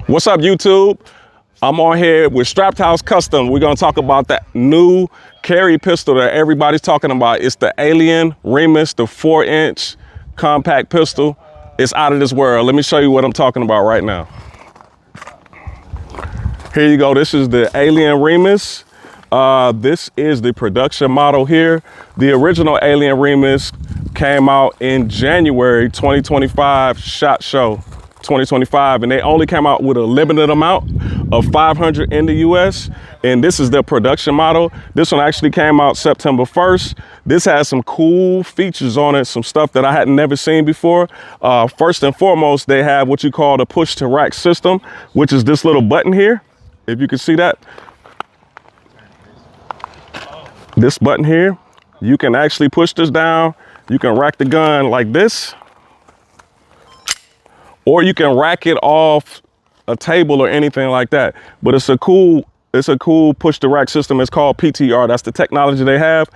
What's up, YouTube? I'm on here with Strapped House Custom. We're gonna talk about that new carry pistol that everybody's talking about. It's the Alien Remus, the 4-inch compact pistol. It's out of this world. Let me show you what I'm talking about right now. Here you go. This is the Alien Remus. This is the production model here. The original Alien Remus came out in January 2025, SHOT Show 2025, and they only came out with a limited amount of 500 in the US, and this is the production model. This one actually came out September 1st. This has some cool features on it, some stuff that I had never seen before. First and foremost, they have what you call the push to rack system, which is this little button here, if you can see that. This button here, you can actually push this down. You can rack the gun like this, or you can rack it off a table or anything like that. But it's a cool push to rack system. It's called PTR. That's the technology they have.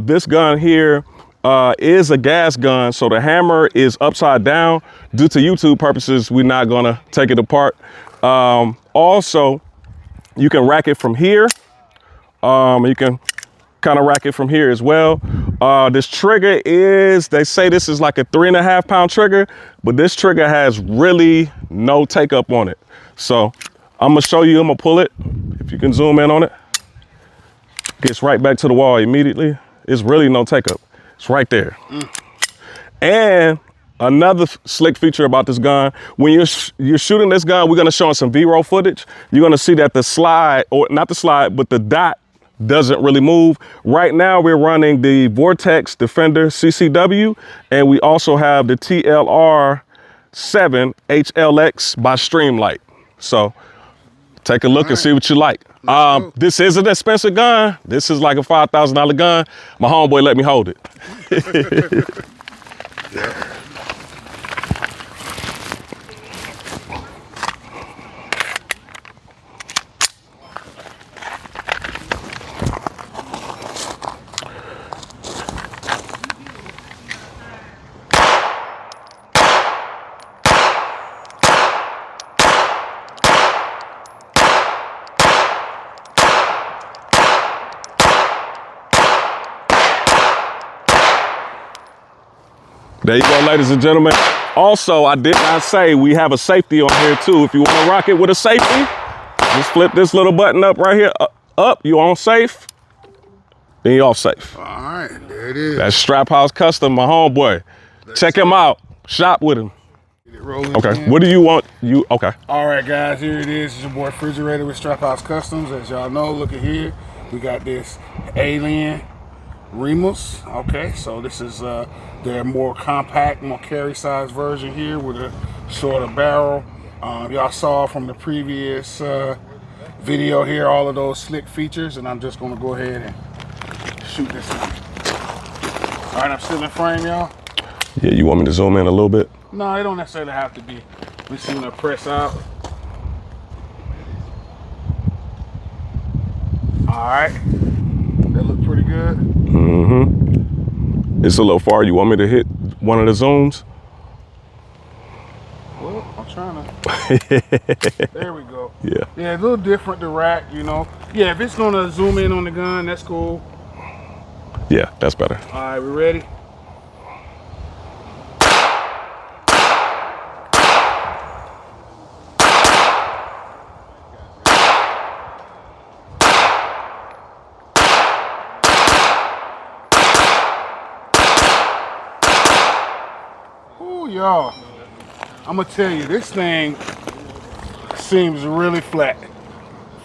This gun here is a gas gun, so the hammer is upside down. Due to YouTube purposes, we're not gonna take it apart. Also, you can rack it from here. You can kind of rack it from here as well. This trigger is, they say this is like a 3.5 pound trigger, but this trigger has really no take up on it. So I'm gonna show you, I'm gonna pull it. If you can zoom in on it, gets right back to the wall immediately. It's really no take up. It's right there. And another slick feature about this gun, when you're shooting this gun, we're gonna show some B-roll footage. You're gonna see that the slide, or not the slide, but the dot doesn't really move. Right now we're running the Vortex Defender CCW, and we also have the TLR7 HLX by Streamlight. So take a look and see what you like. This is an expensive gun. This is like a $5,000 gun. My homeboy let me hold it. Yeah. There you go, ladies and gentlemen. Also, I did not say we have a safety on here too. If you want to rock it with a safety, just flip this little button up right here. Up, you on safe, then you off safe. All right, there it is. That's Strap House Custom, my homeboy. Check him out, shop with him. Okay, what do you want? Okay. All right, guys, here it is. It's your boy Refrigerator with Strap House Customs. As y'all know, look at here. We got this Alien Remus. Okay, so this is their more compact, more carry size version here with a shorter barrel. Y'all saw from the previous video here all of those slick features, and I'm just gonna go ahead and shoot this thing. All right, I'm still in frame, y'all. Yeah, you want me to zoom in a little bit? No, it don't necessarily have to be. We're just gonna press out. All right, that look pretty good. Mm-hmm. It's a little far. You want me to hit one of the zooms? Well, I'm trying to. There we go. Yeah. Yeah, a little different to rack, you know. Yeah, if it's gonna zoom in on the gun, that's cool. Yeah, that's better. All right, we ready? Y'all, I'm gonna tell you, this thing seems really flat.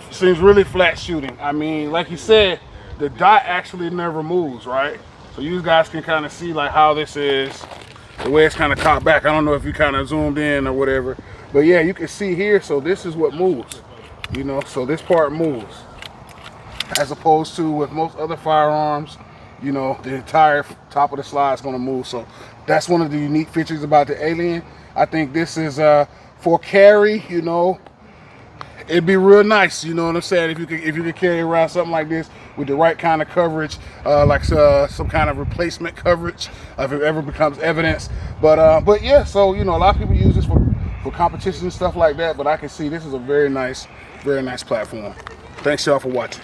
Seems really flat shooting. I mean, like you said, the dot actually never moves, right? So you guys can kind of see like how this is, the way it's kind of caught back. I don't know if you kind of zoomed in or whatever, but yeah, you can see here. So this is what moves, you know. So this part moves, as opposed to with most other firearms, you know, the entire top of the slide is gonna move. So that's one of the unique features about the Alien. I think this is for carry, you know, it'd be real nice, you know what I'm saying, if you could carry around something like this with the right kind of coverage, like some kind of replacement coverage if it ever becomes evidence. But yeah, so you know, a lot of people use this for competition and stuff like that, but I can see this is a very nice platform. Thanks y'all for watching.